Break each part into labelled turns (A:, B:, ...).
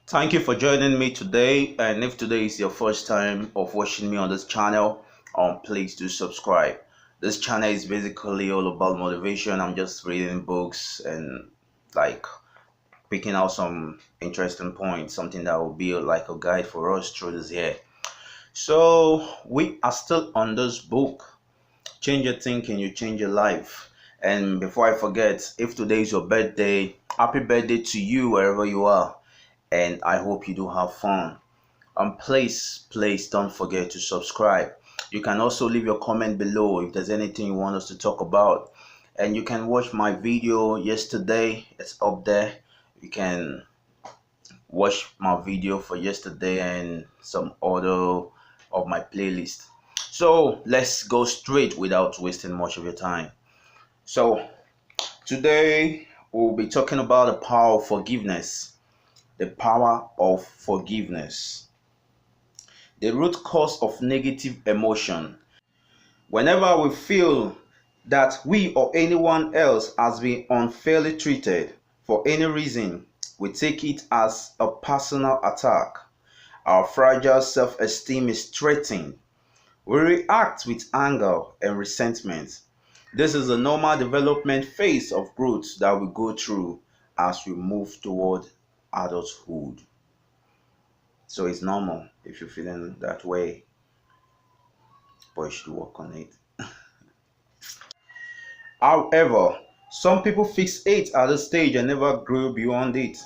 A: Thank you for joining me today. And if today is your first time of watching me on this channel, please do subscribe. This channel is basically all about motivation. I'm just reading books and like picking out some interesting points, something that will be like a guide for us through this year. So we are still on this book. Change your thinking, you change your life. And before I forget, if today is your birthday, happy birthday to you wherever you are. And I hope you do have fun. Please don't forget to subscribe. You can also leave your comment below if there's anything you want us to talk about. And you can watch my video yesterday. It's up there. You can watch my video for yesterday and some other of my playlist. So let's go straight without wasting much of your time. So today we'll be talking about the power of forgiveness. The power of forgiveness. The root cause of negative emotion. Whenever we feel that we or anyone else has been unfairly treated for any reason, we take it as a personal attack. Our fragile self-esteem is threatened. We react with anger and resentment. This is a normal development phase of growth that we go through as we move toward adulthood. So it's normal if you're feeling that way, but you should work on it. However, some people fixate at this stage and never grow beyond it.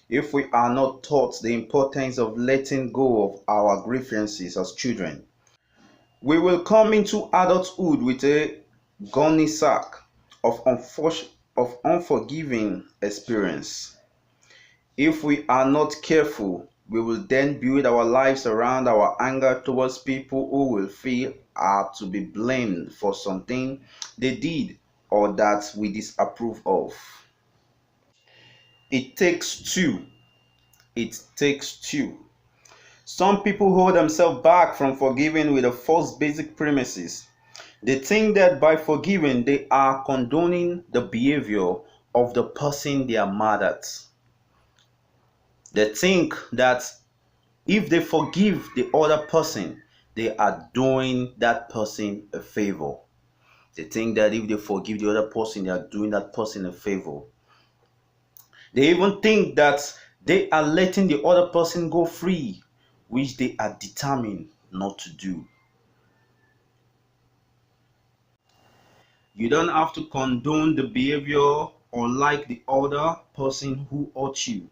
A: If we are not taught the importance of letting go of our grievances as children, we will come into adulthood with a gunny sack of unforgiving experience. If we are not careful, we will then build our lives around our anger towards people who will feel are to be blamed for something they did or that we disapprove of. It takes two. It takes two. Some people hold themselves back from forgiving with a false basic premises. They think that by forgiving, they are condoning the behavior of the person they are mad at. They think that if they forgive the other person, they are doing that person a favor. They think that if they forgive the other person, they are doing that person a favor. They even think that they are letting the other person go free, which they are determined not to do. You don't have to condone the behavior or like the other person who hurt you.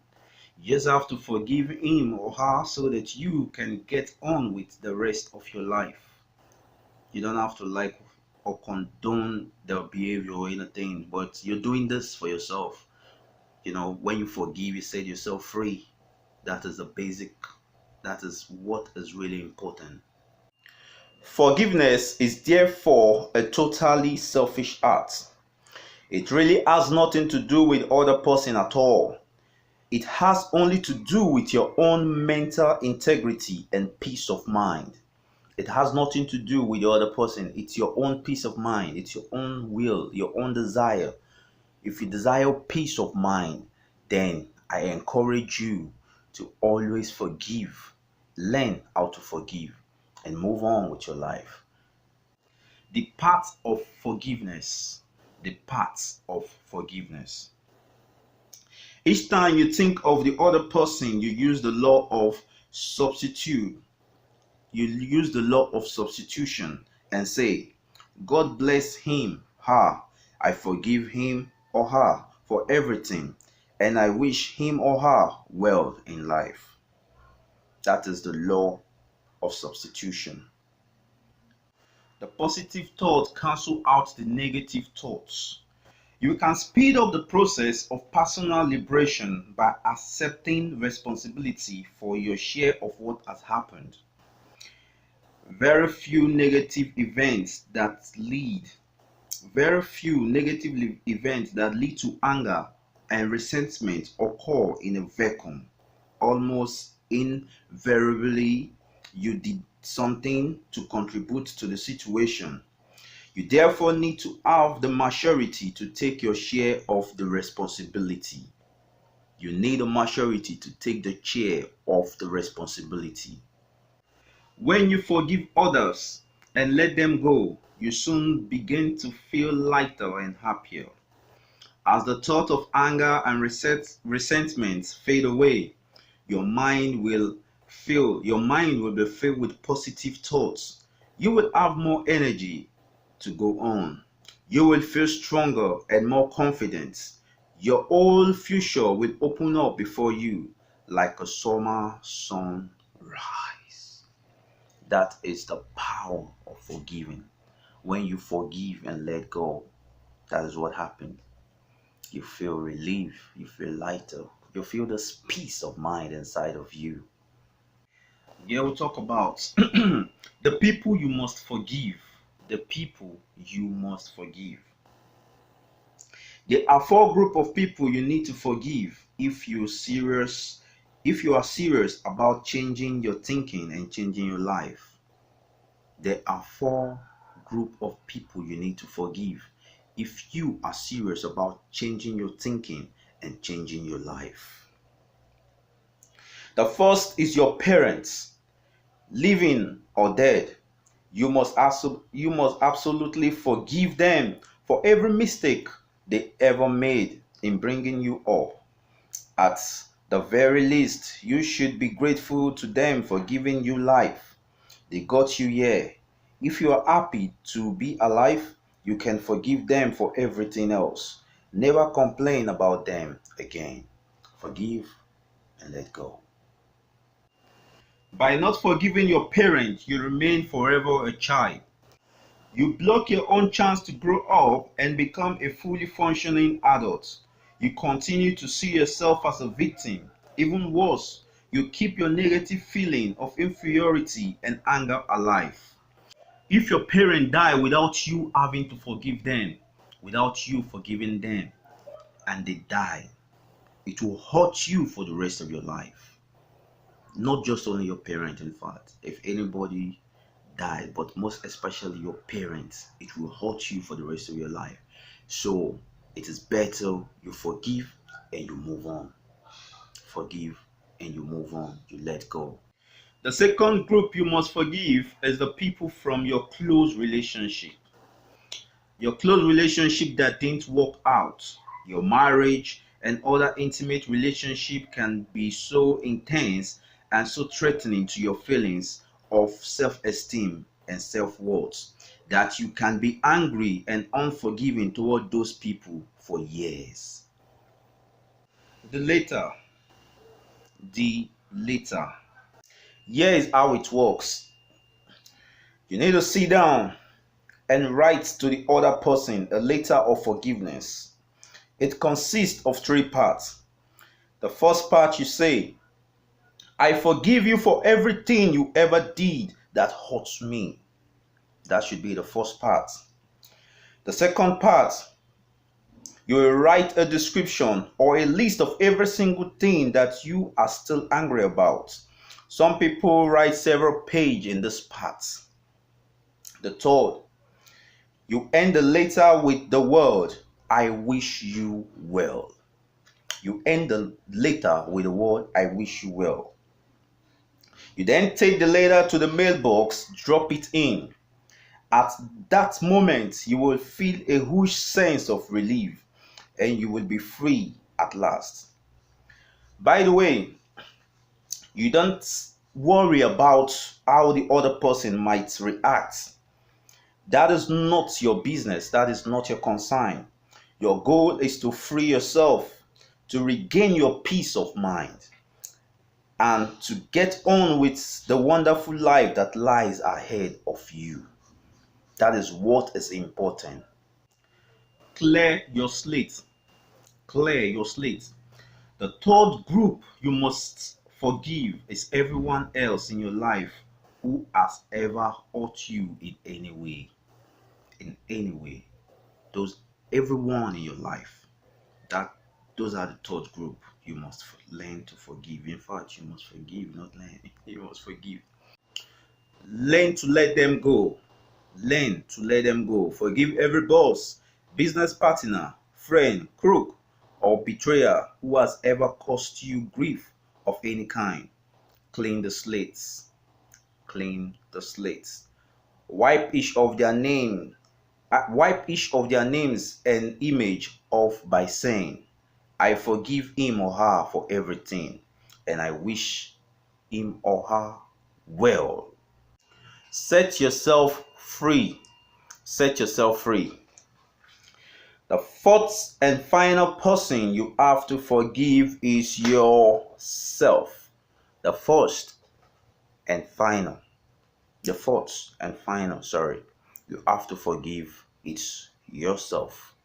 A: You just have to forgive him or her so that you can get on with the rest of your life. You don't have to like or condone their behavior or anything, but you're doing this for yourself. When you forgive, you set yourself free. That is the basic, that is what is really important. Forgiveness is therefore a totally selfish act. It really has nothing to do with other person at all. It has only to do with your own mental integrity and peace of mind. It has nothing to do with the other person. It's your own peace of mind. It's your own will, your own desire. If you desire peace of mind, then I encourage you to always forgive. Learn how to forgive and move on with your life. The part of forgiveness. The parts of forgiveness. Each time you think of the other person, you use the law of substitute. You use the law of substitution and say, God bless him, her. I forgive him or her for everything, and I wish him or her well in life. That is the law of substitution. The positive thoughts cancel out the negative thoughts. You can speed up the process of personal liberation by accepting responsibility for your share of what has happened. Very few negative events that lead to anger and resentment occur in a vacuum. Almost invariably, you did something to contribute to the situation. You therefore need to have the maturity to take your share of the responsibility. You need a maturity to take the chair of the responsibility. When you forgive others and let them go, you soon begin to feel lighter and happier. As the thought of anger and resentment fade away, your mind will be filled with positive thoughts. You will have more energy to go on. You will feel stronger and more confident. Your whole future will open up before you like a summer sunrise. That is the power of forgiving. When you forgive and let go, that is what happens. You feel relief, you feel lighter, you feel this peace of mind inside of you. Yeah, we'll talk about the people you must forgive. The people you must forgive. There are four groups of people you need to forgive if you are serious about changing your thinking and changing your life. There are four groups of people you need to forgive if you are serious about changing your thinking and changing your life. The first is your parents, living or dead. You must absolutely forgive them for every mistake they ever made in bringing you up. At the very least, you should be grateful to them for giving you life. They got you here. If you are happy to be alive, you can forgive them for everything else. Never complain about them again. Forgive and let go. By not forgiving your parents, you remain forever a child. You block your own chance to grow up and become a fully functioning adult. You continue to see yourself as a victim. Even worse, you keep your negative feeling of inferiority and anger alive. If your parents die without you having to forgive them, without you forgiving them, and they die, it will hurt you for the rest of your life. Not just only your parents, in fact. If anybody died, but most especially your parents, it will hurt you for the rest of your life. So it is better you forgive and you move on. Forgive and you move on. You let go. The second group you must forgive is the people from your close relationship. Your close relationship that didn't work out. Your marriage and other intimate relationship can be so intense and so threatening to your feelings of self-esteem and self-worth that you can be angry and unforgiving toward those people for years. The later. Here is how it works. You need to sit down and write to the other person a letter of forgiveness. It consists of three parts. The first part, you say, I forgive you for everything you ever did that hurts me. That should be the first part. The second part, you will write a description or a list of every single thing that you are still angry about. Some people write several pages in this part. The third, you end the letter with the word, I wish you well. You end the letter with the word, I wish you well. You then take the letter to the mailbox, drop it in. At that moment, you will feel a huge sense of relief and you will be free at last. By the way, you don't worry about how the other person might react. That is not your business. That is not your concern. Your goal is to free yourself, to regain your peace of mind, and to get on with the wonderful life that lies ahead of you. That is what is important. Clear your slate. Clear your slate. The third group you must forgive is everyone else in your life who has ever hurt you in any way. In any way. Everyone in your life. Those are the third group you must learn to forgive. In fact, you must forgive, not learn. You must forgive. Learn to let them go. Learn to let them go. Forgive every boss, business partner, friend, crook, or betrayer who has ever caused you grief of any kind. Clean the slates. Clean the slates. Wipe each of their names and image off by saying, I forgive him or her for everything, and I wish him or her well. Set yourself free. Set yourself free. The fourth and final person you have to forgive is yourself. The fourth and final, you have to forgive is yourself.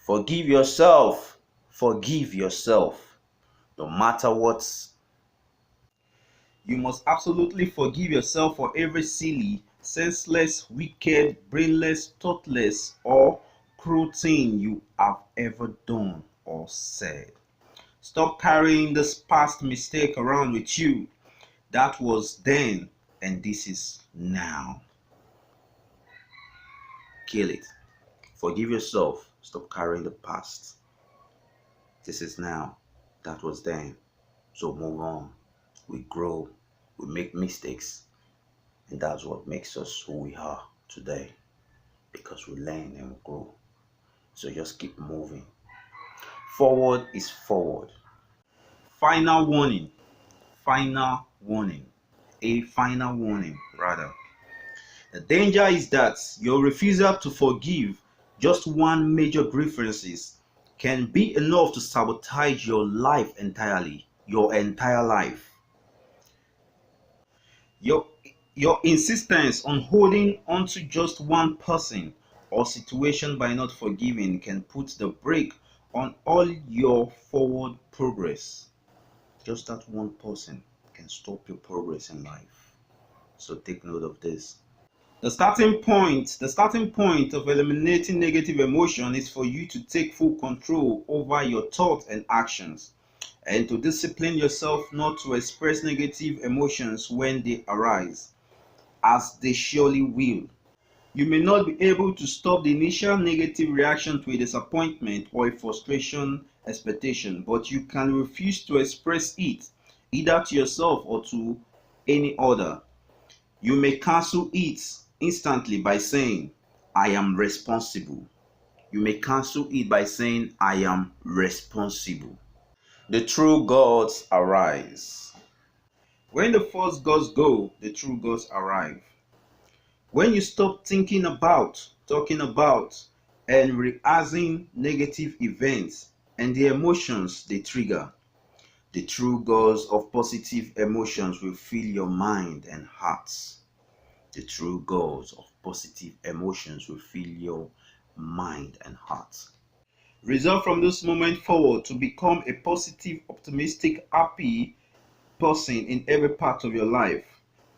A: Forgive yourself. Forgive yourself. No matter what, you must absolutely forgive yourself for every silly, senseless, wicked, brainless, thoughtless, or cruel thing you have ever done or said. Stop carrying this past mistake around with you. That was then, and this is now. Kill it. Forgive yourself. Stop carrying the past. This is now. That was then. So move on. We grow. We make mistakes. And that's what makes us who we are today. Because we learn and we grow. So just keep moving. Forward is forward. Final warning. Final warning. A final warning, rather. The danger is that your refusal to forgive just one major grievances can be enough to sabotage your life entirely, your entire life. Your insistence on holding onto just one person or situation by not forgiving can put the brake on all your forward progress. Just that one person can stop your progress in life. So take note of this. The starting point of eliminating negative emotion is for you to take full control over your thoughts and actions, and to discipline yourself not to express negative emotions when they arise, as they surely will. You may not be able to stop the initial negative reaction to a disappointment or a frustration expectation, but you can refuse to express it, either to yourself or to any other. You may cancel it instantly by saying, I am responsible. You may cancel it by saying, I am responsible. The true gods arise. When the false gods go, the true gods arrive. When you stop thinking about, talking about, and rehearsing negative events and the emotions they trigger, the true gods of positive emotions will fill your mind and hearts. The true goals of positive emotions will fill your mind and heart. Resolve from this moment forward to become a positive, optimistic, happy person in every part of your life.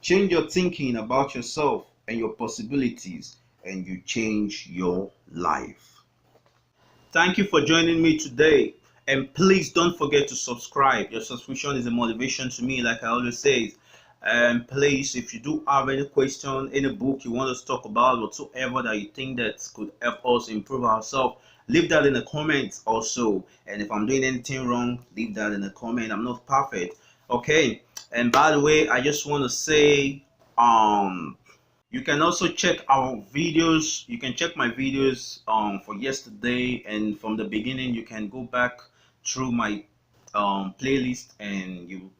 A: Change your thinking about yourself and your possibilities, and you change your life. Thank you for joining me today. And please don't forget to subscribe. Your subscription is a motivation to me, like I always say. And please, if you do have any question, any book you want us to talk about, whatsoever that you think that could help us improve ourselves, leave that in the comments also. And if I'm doing anything wrong, leave that in the comment. I'm not perfect. Okay. And by the way, I just want to say, you can also check our videos. You can check my videos for yesterday, and from the beginning you can go back through my playlist, and you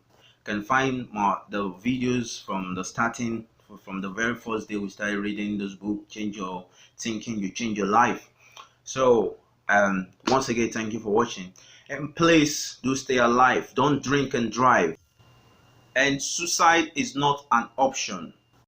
A: can find the videos from the starting, from the very first day we started reading this book, Change Your Thinking, You Change Your Life. So once again, thank you for watching, and please do stay alive. Don't drink and drive, and suicide is not an option.